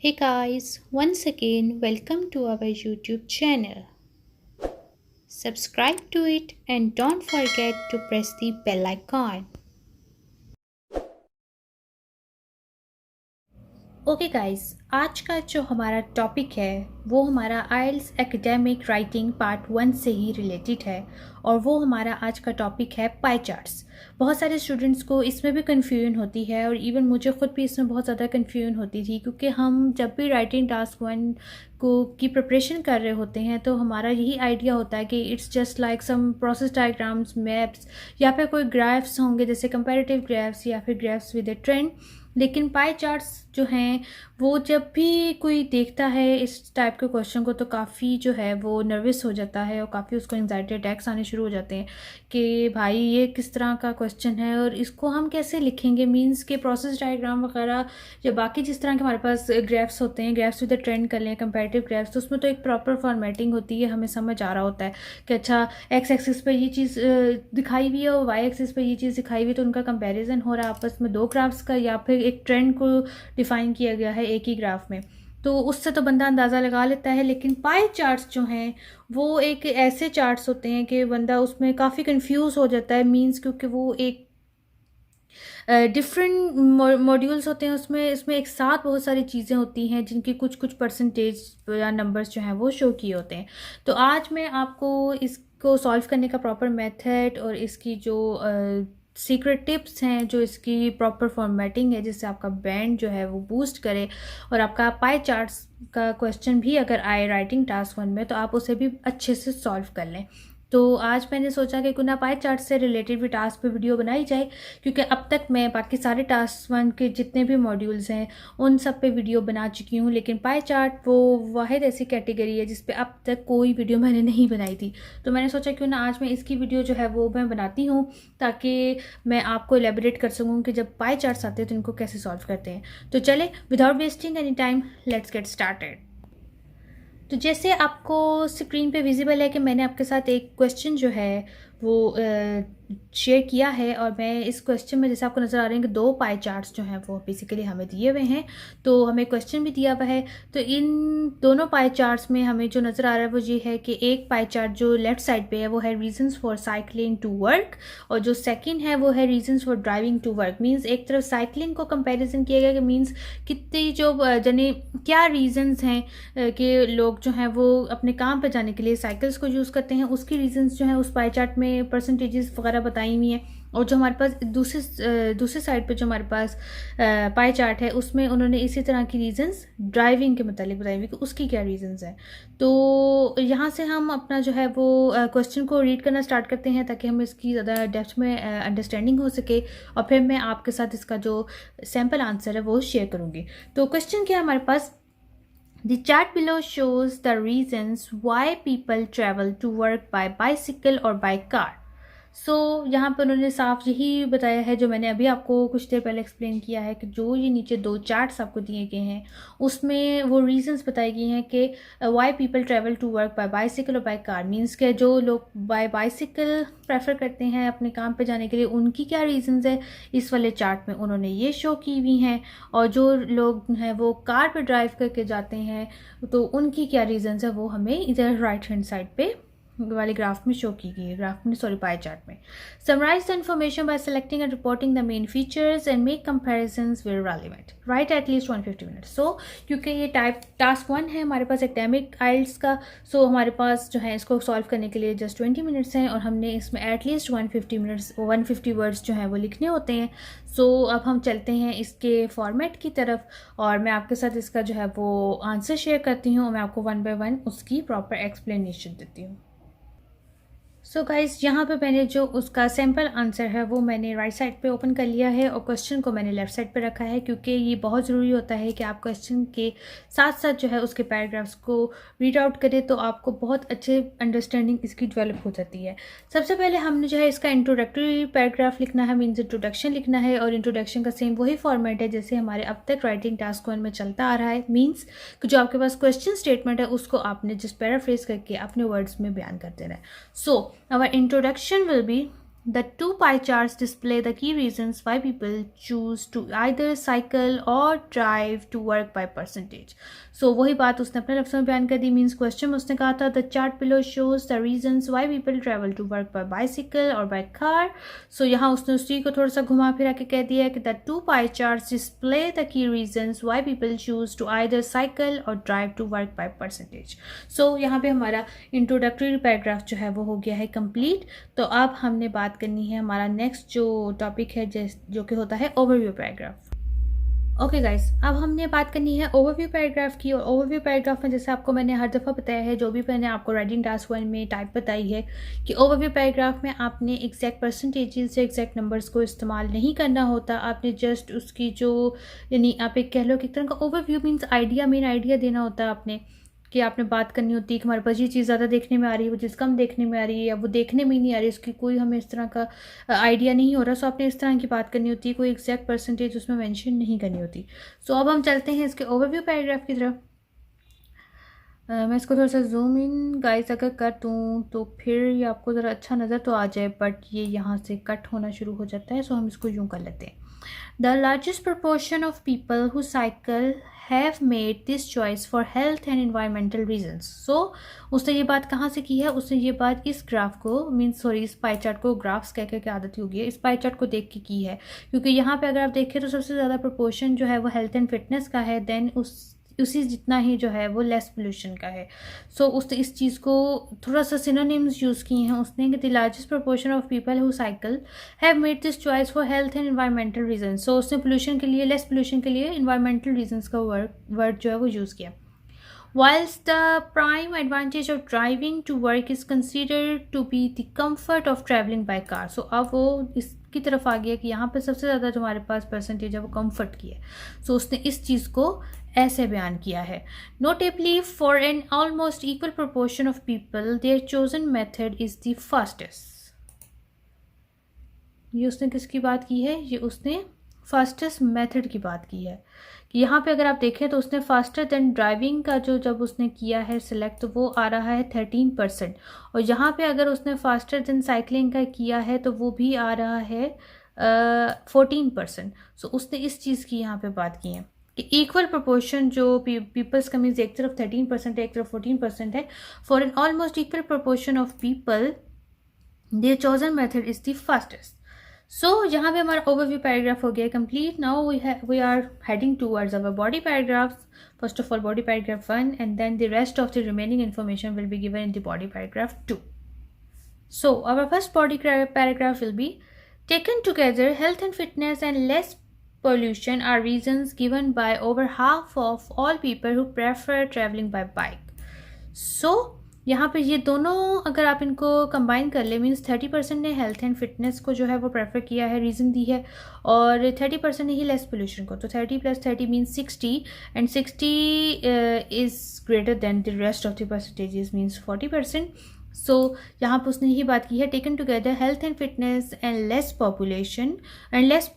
Hey guys, once again, welcome to our YouTube channel. Subscribe to it and don't forget to press the bell icon. Okay guys, आज का जो हमारा topic है वो हमारा आइल्स academic writing part 1 से ही related है और वो हमारा आज का टॉपिक है पाई चार्ट्स। बहुत सारे स्टूडेंट्स को इसमें भी कन्फ्यूजन होती है और इवन मुझे ख़ुद भी इसमें बहुत ज़्यादा कन्फ्यूजन होती थी, क्योंकि हम जब भी राइटिंग टास्क 1 को की प्रिपरेशन कर रहे होते हैं तो हमारा यही आइडिया होता है कि it's just like some process diagrams, maps या फिर कोई ग्राफ्स होंगे जैसे कंपैरेटिव ग्राफ्स या फिर ग्राफ्स विद ए ट्रेंड। लेकिन पाई चार्ट्स जो हैं वो जब भी कोई देखता है इस टाइप के क्वेश्चन को तो काफ़ी जो है वो नर्वस हो जाता है और काफ़ी उसको एंजाइटी अटैक्स आने शुरू हो जाते हैं कि भाई ये किस तरह का क्वेश्चन है और इसको हम कैसे लिखेंगे। मींस के प्रोसेस डायग्राम वगैरह या बाकी जिस तरह के हमारे पास ग्राफ्स होते हैं, ग्राफ्स विद द ट्रेंड कर लें, कंपैरेटिव ग्राफ्स, तो उसमें तो एक प्रॉपर फॉर्मेटिंग होती है, हमें समझ आ रहा होता है कि अच्छा एक्स एक्सिस पर ये चीज़ दिखाई हुई है और वाई एक्सिस पर ये चीज़ दिखाई हुई है, तो उनका कंपेरिजन हो रहा है आपस में दो ग्राफ्स का या फिर एक ट्रेंड को डिफाइन किया गया है एक ही ग्राफ में, तो उससे तो बंदा अंदाज़ा लगा लेता है। लेकिन पाई चार्ट्स जो हैं वो एक ऐसे चार्ट्स होते हैं कि बंदा उसमें काफ़ी कंफ्यूज हो जाता है। मींस क्योंकि वो एक डिफरेंट मॉड्यूल्स होते हैं, उसमें इसमें एक साथ बहुत सारी चीज़ें होती हैं जिनकी कुछ कुछ परसेंटेज या नंबर्स जो हैं वो शो किए होते हैं। तो आज मैं आपको इसको सॉल्व करने का प्रॉपर मेथड और इसकी जो सीक्रेट टिप्स हैं, जो इसकी प्रॉपर फॉर्मेटिंग है जिससे आपका बैंड जो है वो बूस्ट करे और आपका पाई चार्ट्स का क्वेश्चन भी अगर आए राइटिंग टास्क 1 में तो आप उसे भी अच्छे से सॉल्व कर लें। तो आज मैंने सोचा कि क्यों ना पाई चार्ट से रिलेटेड भी टास्क पे वीडियो बनाई जाए, क्योंकि अब तक मैं बाकी सारे टास्क 1 के जितने भी मॉड्यूल्स हैं उन सब पे वीडियो बना चुकी हूँ, लेकिन पाई चार्ट वो वाहिद ऐसी कैटेगरी है जिस पे अब तक कोई वीडियो मैंने नहीं बनाई थी। तो मैंने सोचा क्यों ना आज मैं इसकी वीडियो जो है वो मैं बनाती हूँ ताकि मैं आपको एलेबोरेट कर सकूँ कि जब पाई चार्ट्स आते हैं तो इनको कैसे सॉल्व करते हैं। तो चले without wasting any time, let's get started. तो जैसे आपको स्क्रीन पे विजिबल है कि मैंने आपके साथ एक क्वेश्चन जो है वो शेयर किया है और मैं इस क्वेश्चन में जैसे आपको नज़र आ रहे हैं कि दो पाई चार्ट्स जो हैं वो बेसिकली हमें दिए हुए हैं, तो हमें क्वेश्चन भी दिया हुआ है। तो इन दोनों पाई चार्ट्स में हमें जो नज़र आ रहा है वो ये है कि एक पाई चार्ट जो लेफ़्ट साइड पे है वो है reasons for cycling to work और जो सेकंड है वो है reasons for driving to work. Means एक तरफ साइकिलिंग को कंपैरिजन किया गया कि मींस कितनी जो जने क्या रीजंस हैं कि लोग जो हैं वो अपने काम पर जाने के लिए साइकिल्स को यूज़ करते हैं, उसकी रीजंस जो हैं उस पाई चार्ट में परसेंटेजेस वगैरह बताई हुई हैं। और जो हमारे पास दूसरे साइड पे जो हमारे पास पाई चार्ट है उसमें उन्होंने इसी तरह की रीजंस ड्राइविंग के मतलब बताई हुई कि उसकी क्या रीजंस हैं। तो यहाँ से हम अपना जो है वो क्वेश्चन को रीड करना स्टार्ट करते हैं ताकि हमें इसकी ज़्यादा डेप्थ में अंडरस्टैंडिंग हो सके और फिर मैं आपके साथ इसका जो सैम्पल आंसर है वो शेयर करूँगी। तो क्वेश्चन क्या है हमारे पास, The chart below shows the reasons why people travel to work by bicycle or by car. सो यहाँ पर उन्होंने साफ यही बताया है जो मैंने अभी आपको कुछ देर पहले एक्सप्लेन किया है कि जो ये नीचे दो चार्ट्स आपको दिए गए हैं उसमें वो रीजंस बताई गई हैं कि why people travel to work by bicycle और बाय कार। मींस के जो लोग बाय बाइसिकल प्रेफर करते हैं अपने काम पे जाने के लिए उनकी क्या रीजंस है, इस वाले चार्ट में उन्होंने ये शो की हुई हैं। और जो लोग हैं वो कार पे ड्राइव करके जाते हैं तो उनकी क्या रीजंस है वो हमें इधर राइट हैंड साइड पे वाले ग्राफ में शो की गई है, ग्राफ में सॉरी पाई चार्ट में। Summarise the information by selecting and reporting the main features and make comparisons where relevant, right at least 150 minutes. So क्योंकि ये टास्क 1 है हमारे पास एकेडमिक आइल्स का, सो हमारे पास जो है इसको सॉल्व करने के लिए जस्ट 20 मिनट्स हैं और हमने इसमें एटलीस्ट 150 वर्ड्स जो हैं वो लिखने होते हैं। सो अब हम चलते हैं इसके फॉर्मेट की तरफ और मैं आपके साथ इसका जो है वो आंसर शेयर करती हूँ और मैं आपको 1 by 1 उसकी प्रॉपर एक्सप्लेनेशन देती हूँ। सो गाइस, यहाँ पे मैंने जो उसका सैम्पल आंसर है वो मैंने राइट साइड पे ओपन कर लिया है और क्वेश्चन को मैंने लेफ़्ट साइड पे रखा है, क्योंकि ये बहुत ज़रूरी होता है कि आप क्वेश्चन के साथ साथ जो है उसके पैराग्राफ्स को रीड आउट करें तो आपको बहुत अच्छे अंडरस्टैंडिंग इसकी डेवलप हो जाती है। सबसे पहले हमने जो है इसका इंट्रोडक्टरी पैराग्राफ लिखना है, मीन्स इंट्रोडक्शन लिखना है और इंट्रोडक्शन का सेम वही फॉर्मेट है जैसे हमारे अब तक राइटिंग टास्क 1 में चलता आ रहा है। मीन्स जो आपके पास क्वेश्चन स्टेटमेंट है उसको आपने जस्ट पैराफ्रेज करके अपने वर्ड्स में बयान कर देना है। सो our introduction will be The two pie charts display the key reasons why people choose to either cycle or drive to work by percentage. So वही बात उसने अपने लफ्ज़ों में बयान कर दी. मीन्स क्वेश्चन उसने कहा था the chart below shows the reasons why people travel to work by bicycle or by car. So यहाँ उसने उसी को थोड़ा सा घुमा फिरा के कह दिया कि the two pie charts display the key reasons why people choose to either cycle or drive to work by percentage. So यहाँ पे हमारा इंट्रोडक्टरी पैराग्राफ जो है वो हो गया है कंप्लीट. तो अब हमने बात करनी है हमारा नेक्स्ट जो टॉपिक है जो कि होता है ओवरव्यू पैराग्राफ. ओके गाइस, अब हमने बात करनी है ओवरव्यू पैराग्राफ की. और ओवरव्यू पैराग्राफ में जैसे आपको मैंने हर दफ़ा बताया है, जो भी मैंने आपको राइटिंग टास्क 1 में टाइप बताई है कि ओवरव्यू पैराग्राफ में आपने एग्जैक्ट परसेंटेजेस या एग्जैक्ट नंबर्स को इस्तेमाल नहीं करना होता. आपने जस्ट उसकी जो यानी आप एक कह लो कि एक तरह का overview means idea, main idea देना होता है आपने कि आपने बात करनी होती है कि हमारे पास ये चीज़ ज़्यादा देखने में आ रही है, वो चीज़ कम देखने में आ रही है, या वो देखने में ही नहीं आ रही है, इसकी कोई हमें इस तरह का आइडिया नहीं हो रहा. सो आपने इस तरह की बात करनी होती है, कोई एग्जैक्ट परसेंटेज उसमें मेंशन नहीं करनी होती. सो अब हम चलते हैं इसके ओवरव्यू पैराग्राफ की तरफ. मैं इसको थोड़ा सा जूम इन गाइस अगर कर दूँ तो फिर ये आपको ज़रा अच्छा नज़र तो आ जाए, बट ये यहाँ से कट होना शुरू हो जाता है. सो हम इसको यूँ कर लेते हैं. The largest proportion of people who cycle have made this choice for health and environmental reasons. So उसने ये बात कहाँ से की है? उसने ये बात इस ग्राफ को इस पाई चार्ट को, ग्राफ्स कह के आदत होगी है, इस पाई चार्ट को देख के की है. क्योंकि यहाँ पे अगर आप देखें तो सबसे ज़्यादा प्रोपोर्शन जो है वो हेल्थ एंड फिटनेस का है, देन उसी जितना ही जो है वो लेस पोल्यूशन का है. सो उसने इस चीज़ को थोड़ा सा सिनोनिम्स यूज़ किए हैं उसने कि the largest proportion of people who cycle have made this choice for health and environmental reason. So उसने पोल्यूशन के लिए, लेस पोल्यूशन के लिए एनवायरमेंटल रीजन्स का वर्ड जो है वो यूज़ किया. Whilst the prime advantage of driving to work is considered to be the comfort of traveling by car. So अब वो इसकी तरफ आ गया कि यहाँ पे सबसे ज़्यादा जो हमारे पास परसेंटेज है वो कंफर्ट की है. सो उसने इस चीज़ को ऐसे बयान किया है. Notably, for an almost equal proportion of people, their chosen method is the fastest. ये उसने किसकी बात की है? ये उसने फास्टेस्ट मेथड की बात की है कि यहाँ पे अगर आप देखें तो उसने फास्टर देन ड्राइविंग का जो जब उसने किया है सिलेक्ट, तो वो आ रहा है 13%. और यहाँ पे अगर उसने फास्टर देन साइकिलिंग का किया है तो वो भी आ रहा है 14%. सो उसने इस चीज़ की यहाँ पे बात की है कि इक्वल प्रोपोर्शन जो पीपल्स का मीन्स एक तरफ 13% है, एक तरफ 14% है. For an almost equal proportion of people their chosen method is the fastest. So यहाँ पे हमारा ओवरव्यू पैराग्राफ हो गया complete. Now we are heading towards our body paragraphs. First of all body paragraph 1 and then the rest of the remaining information will be given in the body paragraph 2. So our first body paragraph will be taken together health and fitness and less pollution are reasons given by over half of all people who prefer traveling by bike. So यहाँ पे ये दोनों अगर आप इनको combine कर ले means 30% ने हेल्थ एंड फिटनेस को जो है वो प्रेफर किया है, रीज़न दी है, और 30% ने ही लेस पोल्यूशन को. तो 30 + 30 means 60 and 60 is greater than the rest of the percentages means 40%. So यहाँ पर उसने यही बात की है taken together health and fitness and less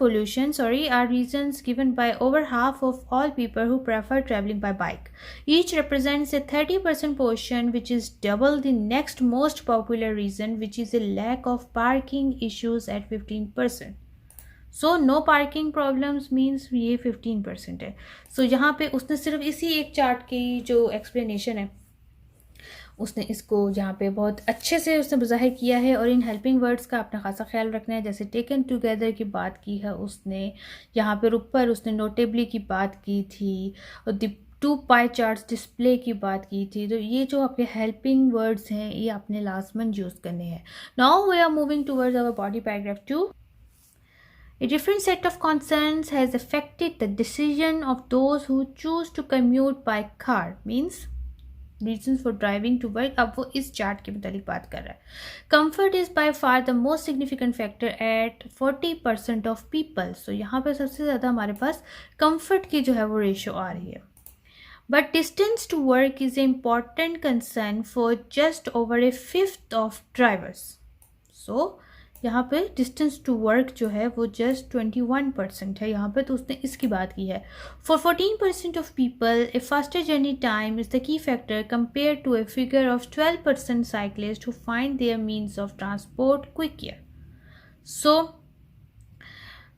pollution are reasons given by over half of all people who prefer travelling by bike. Each represents a 30% portion which is double the next most popular reason, which is a lack of parking issues at 15%. So no parking problems means ये 15% है. सो यहाँ पे उसने सिर्फ इसी एक chart की जो एक्सप्लेनेशन है उसने इसको यहाँ पे बहुत अच्छे से उसने ज़ाहिर किया है. और इन हेल्पिंग वर्ड्स का अपना खासा ख्याल रखना है. जैसे टेकन टुगेदर की बात की है उसने, यहाँ पे ऊपर उसने नोटेबली की बात की थी, और the two pie charts display की बात की थी. तो ये जो आपके हेल्पिंग वर्ड्स हैं ये आपने लाजमन यूज़ करने हैं. Now we are moving towards our body paragraph 2. A different set of concerns has affected the decision of those who choose to commute by car. Means reasons for driving to work. अब वो इस chart के मुतालिक बात कर रहा है. Comfort is by far the most significant factor at 40% of people. So यहाँ पे सबसे ज़्यादा हमारे पास comfort की जो है वो रेशो आ रही है. But distance to work is an important concern for just over a fifth of drivers. So यहाँ पे डिस्टेंस टू वर्क जो है वो जस्ट 21% है यहाँ पे. तो उसने इसकी बात की है. For 14% of people a faster journey time is the key factor compare to a figure of 12% cyclist who find their means of transport quicker.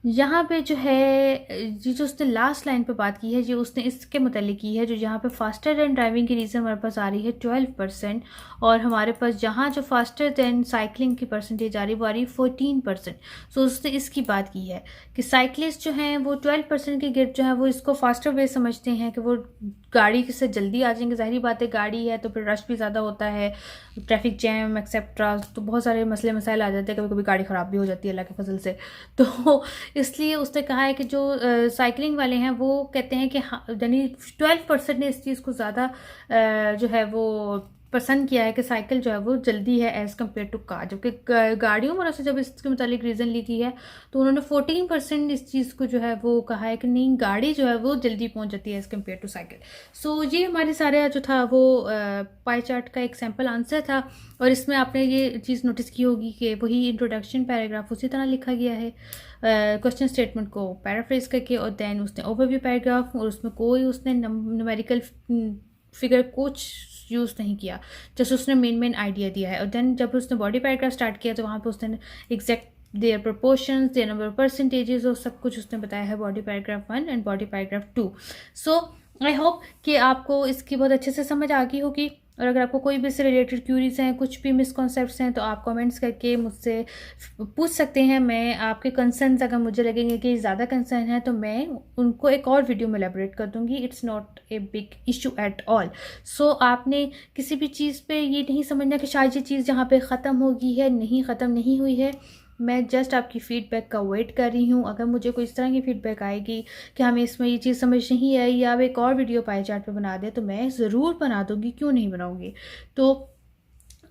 यहाँ पे जो है ये जो उसने लास्ट लाइन पे बात की है, जो उसने इसके मतलब की है, जो यहाँ पे फास्टर दैन ड्राइविंग की रीज़न हमारे पास आ रही है 12%, और हमारे पास जहाँ जो फास्टर दैन साइकिलिंग की परसेंटेज आ रही है वो आ रही है 14%। सो उसने इसकी बात की है कि साइकिलिस्ट जो हैं वो 12% के गिर्द जो है वो इसको फास्टर वे समझते हैं कि वो गाड़ी से जल्दी आ जाएंगे। ज़ाहिर बात है गाड़ी है तो फिर रश भी ज़्यादा होता है, ट्रैफिक जैम एक्सेट्रा, तो बहुत सारे मसले मसाइल आ जाते हैं, कभी कभी गाड़ी ख़राब भी हो जाती है अल्लाह के फजल से। तो इसलिए उसने कहा है कि जो साइकिलिंग वाले हैं वो कहते हैं कि हाँ, यानी 12% ने इस चीज़ को ज़्यादा जो है वो पसंद किया है कि साइकिल जो है वो जल्दी है एज़ कम्पेयर टू कार, जबकि गाड़ियों वालों से जब इसके मुतालिक रीज़न ली थी है तो उन्होंने 14% इस चीज़ को जो है वो कहा है कि नहीं, गाड़ी जो है वो जल्दी पहुंच जाती है एज़ कम्पेयर टू साइकिल। सो ये हमारे सारे जो था वो पाई चार्ट का एक सैम्पल आंसर था, और इसमें आपने ये चीज़ नोटिस की होगी कि वही इंट्रोडक्शन पैराग्राफ उसी तरह लिखा गया है, क्वेश्चन स्टेटमेंट को पैराफ्रेज करके, और देन उसने ओवरव्यू पैराग्राफ, और उसमें कोई उसने न्यूमेरिकल फिगर कुछ यूज़ नहीं किया, जैसे उसने मेन आइडिया दिया है। और देन जब उसने बॉडी पैराग्राफ स्टार्ट किया तो वहाँ पे उसने exact their proportions, their number of percentages और सब कुछ उसने बताया है body paragraph 1 and body paragraph 2। So I hope कि आपको इसकी बहुत अच्छे से समझ आ गई होगी, और अगर आपको कोई भी इससे रिलेटेड क्यूरीज हैं, कुछ भी मिसकॉन्सेप्ट्स हैं, तो आप कमेंट्स करके मुझसे पूछ सकते हैं। मैं आपके कंसर्न्स अगर मुझे लगेंगे कि ज़्यादा कंसर्न है तो मैं उनको एक और वीडियो में एलैबोरेट कर दूंगी। It's not a big issue at all. So आपने किसी भी चीज़ पे ये नहीं समझना कि शायद ये चीज़ जहाँ पे ख़त्म होगी है, नहीं, ख़त्म नहीं हुई है। मैं जस्ट आपकी फ़ीडबैक का वेट कर रही हूँ। अगर मुझे कोई इस तरह की फ़ीडबैक आएगी कि हमें इसमें ये चीज़ समझ नहीं आई या आप एक और वीडियो पाई चार्ट पे बना दें तो मैं ज़रूर बना दूँगी, क्यों नहीं बनाऊँगी। तो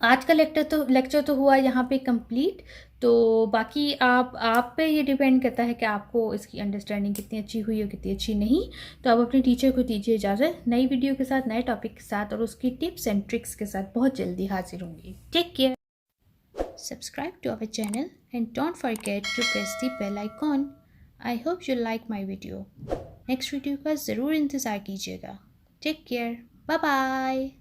आज का लेक्चर तो हुआ यहाँ पे कंप्लीट। तो बाकी आप पे ये डिपेंड करता है कि आपको इसकी अंडरस्टैंडिंग कितनी अच्छी हुई और कितनी अच्छी नहीं। तो आप अपने टीचर को दीजिए इजाज़त, नई वीडियो के साथ, नए टॉपिक के साथ और उसकी टिप्स एंड ट्रिक्स के साथ बहुत जल्दी हाजिर होंगी। Take care. Subscribe to our channel and don't forget to press the bell icon. I hope you like my video. Next video का ज़रूर इंतज़ार कीजिएगा। Take care. Bye bye.